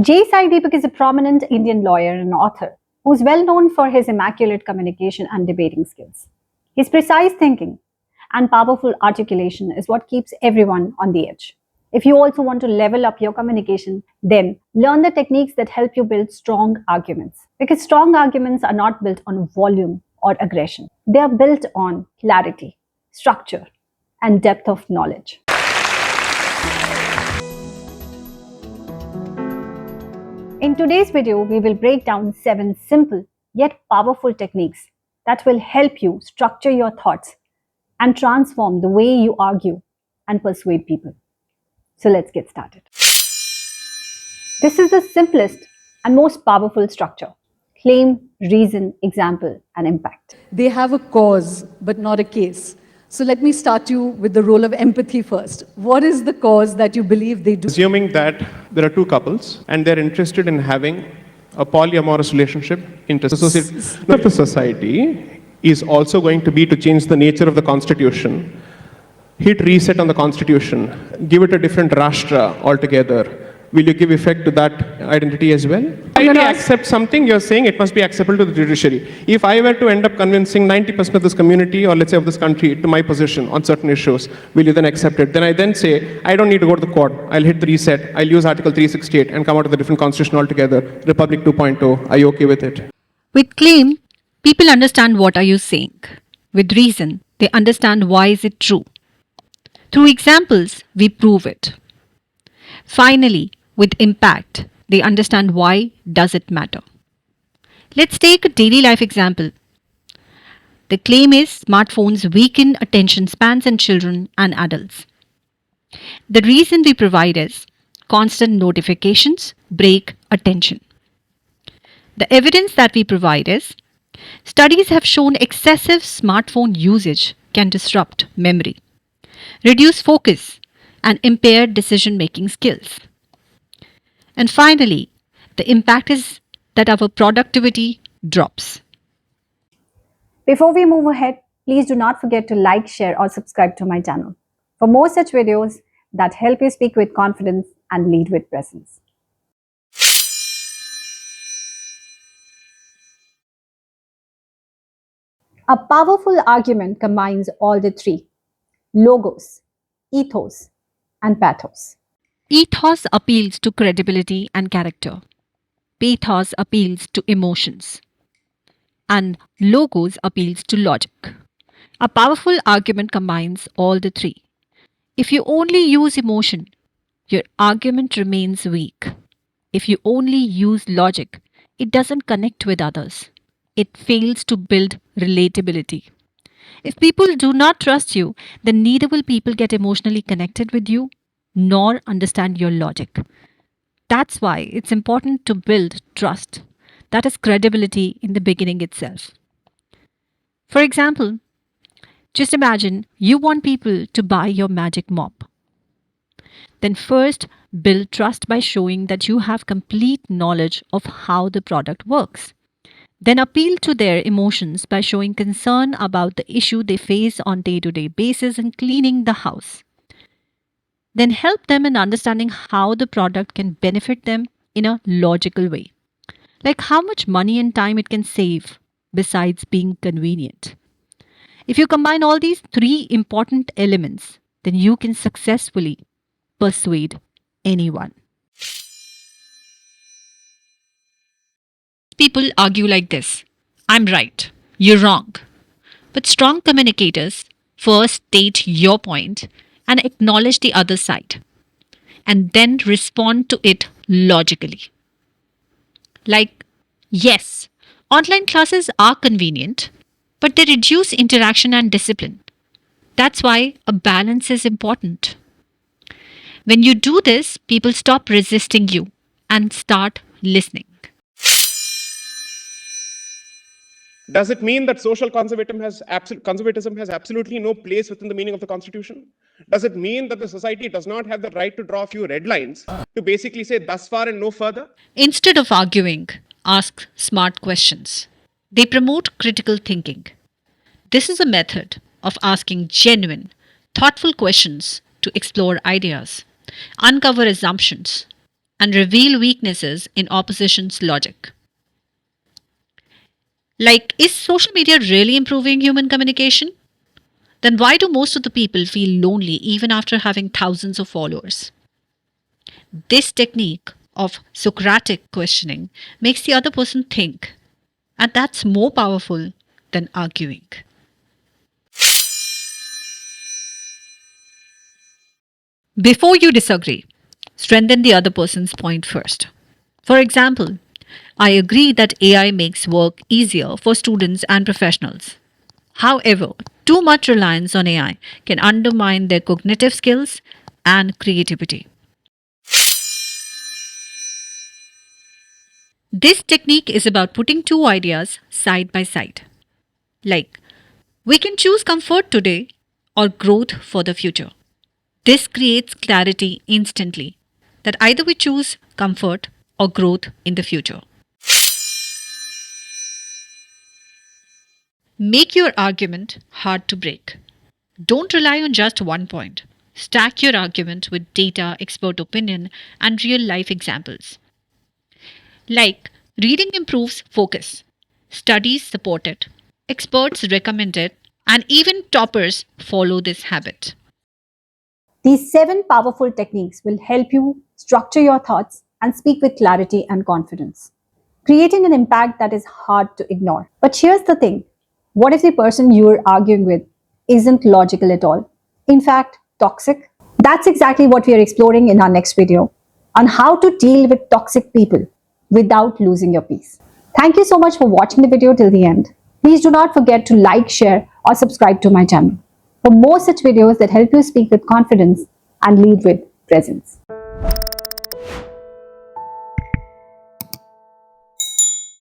Sai Deepak is a prominent Indian lawyer and author who is well known for his immaculate communication and debating skills. His precise thinking and powerful articulation is what keeps everyone on the edge. If you also want to level up your communication, then learn the techniques that help you build strong arguments. Because strong arguments are not built on volume or aggression, they are built on clarity, structure, and depth of knowledge. In today's video, we will break down 7 simple yet powerful techniques that will help you structure your thoughts and transform the way you argue and persuade people. So let's get started. This is the simplest and most powerful structure: claim, reason, example, and impact. They have a cause, but not a case. So let me start you with the role of empathy first. What is the cause that you believe they do? Assuming that there are two couples and they're interested in having a polyamorous relationship, the society is also going to be to change the nature of the constitution, hit reset on the constitution, give it a different rashtra altogether. Will you give effect to that identity as well? If I accept something, you're saying it must be acceptable to the judiciary. If I were to end up convincing 90% of this community, or let's say of this country, to my position on certain issues, will you then accept it? Then I then say, I don't need to go to the court. I'll hit the reset. I'll use Article 368 and come out with a different constitution altogether. Republic 2.0. Are you okay with it? With claim, people understand what are you saying. With reason, they understand why is it true. Through examples, we prove it. Finally, with impact, they understand why does it matter. Let's take a daily life example. The claim is smartphones weaken attention spans in children and adults. The reason we provide is constant notifications break attention. The evidence that we provide is studies have shown excessive smartphone usage can disrupt memory, reduce focus, and impair decision-making skills. And finally, the impact is that our productivity drops. Before we move ahead, please do not forget to like, share, or subscribe to my channel for more such videos that help you speak with confidence and lead with presence. A powerful argument combines all the three: logos, ethos, and pathos. Ethos appeals to credibility and character. Pathos appeals to emotions. And logos appeals to logic. A powerful argument combines all the three. If you only use emotion, your argument remains weak. If you only use logic, it doesn't connect with others. It fails to build relatability. If people do not trust you, then neither will people get emotionally connected with you nor understand your logic. That's why it's important to build trust, that is credibility in the beginning itself. For example, just imagine you want people to buy your magic mop. Then first build trust by showing that you have complete knowledge of how the product works. Then appeal to their emotions by showing concern about the issue they face on day-to-day basis in cleaning the house. Then help them in understanding how the product can benefit them in a logical way. Like how much money and time it can save besides being convenient. If you combine all these three important elements, then you can successfully persuade anyone. People argue like this: I'm right, you're wrong. But strong communicators first state your point and acknowledge the other side, and then respond to it logically. Like, yes, online classes are convenient, but they reduce interaction and discipline. That's why a balance is important. When you do this, people stop resisting you and start listening. Does it mean that social conservatism has absolutely no place within the meaning of the Constitution? Does it mean that the society does not have the right to draw a few red lines to basically say thus far and no further? Instead of arguing, ask smart questions. They promote critical thinking. This is a method of asking genuine, thoughtful questions to explore ideas, uncover assumptions, and reveal weaknesses in opposition's logic. Like, is social media really improving human communication? Then why do most of the people feel lonely even after having thousands of followers? This technique of Socratic questioning makes the other person think, and that's more powerful than arguing. Before you disagree, strengthen the other person's point first. For example, I agree that AI makes work easier for students and professionals. However, too much reliance on AI can undermine their cognitive skills and creativity. This technique is about putting two ideas side by side. Like, we can choose comfort today or growth for the future. This creates clarity instantly that either we choose comfort or growth in the future. Make your argument hard to break. Don't rely on just one point. Stack your argument with data, expert opinion, and real life examples. Like, reading improves focus. Studies support it. Experts recommend it. And even toppers follow this habit. These 7 powerful techniques will help you structure your thoughts and speak with clarity and confidence, creating an impact that is hard to ignore. But here's the thing, what if the person you're arguing with isn't logical at all? In fact, toxic? That's exactly what we are exploring in our next video on how to deal with toxic people without losing your peace. Thank you so much for watching the video till the end. Please do not forget to like, share, or subscribe to my channel for more such videos that help you speak with confidence and lead with presence.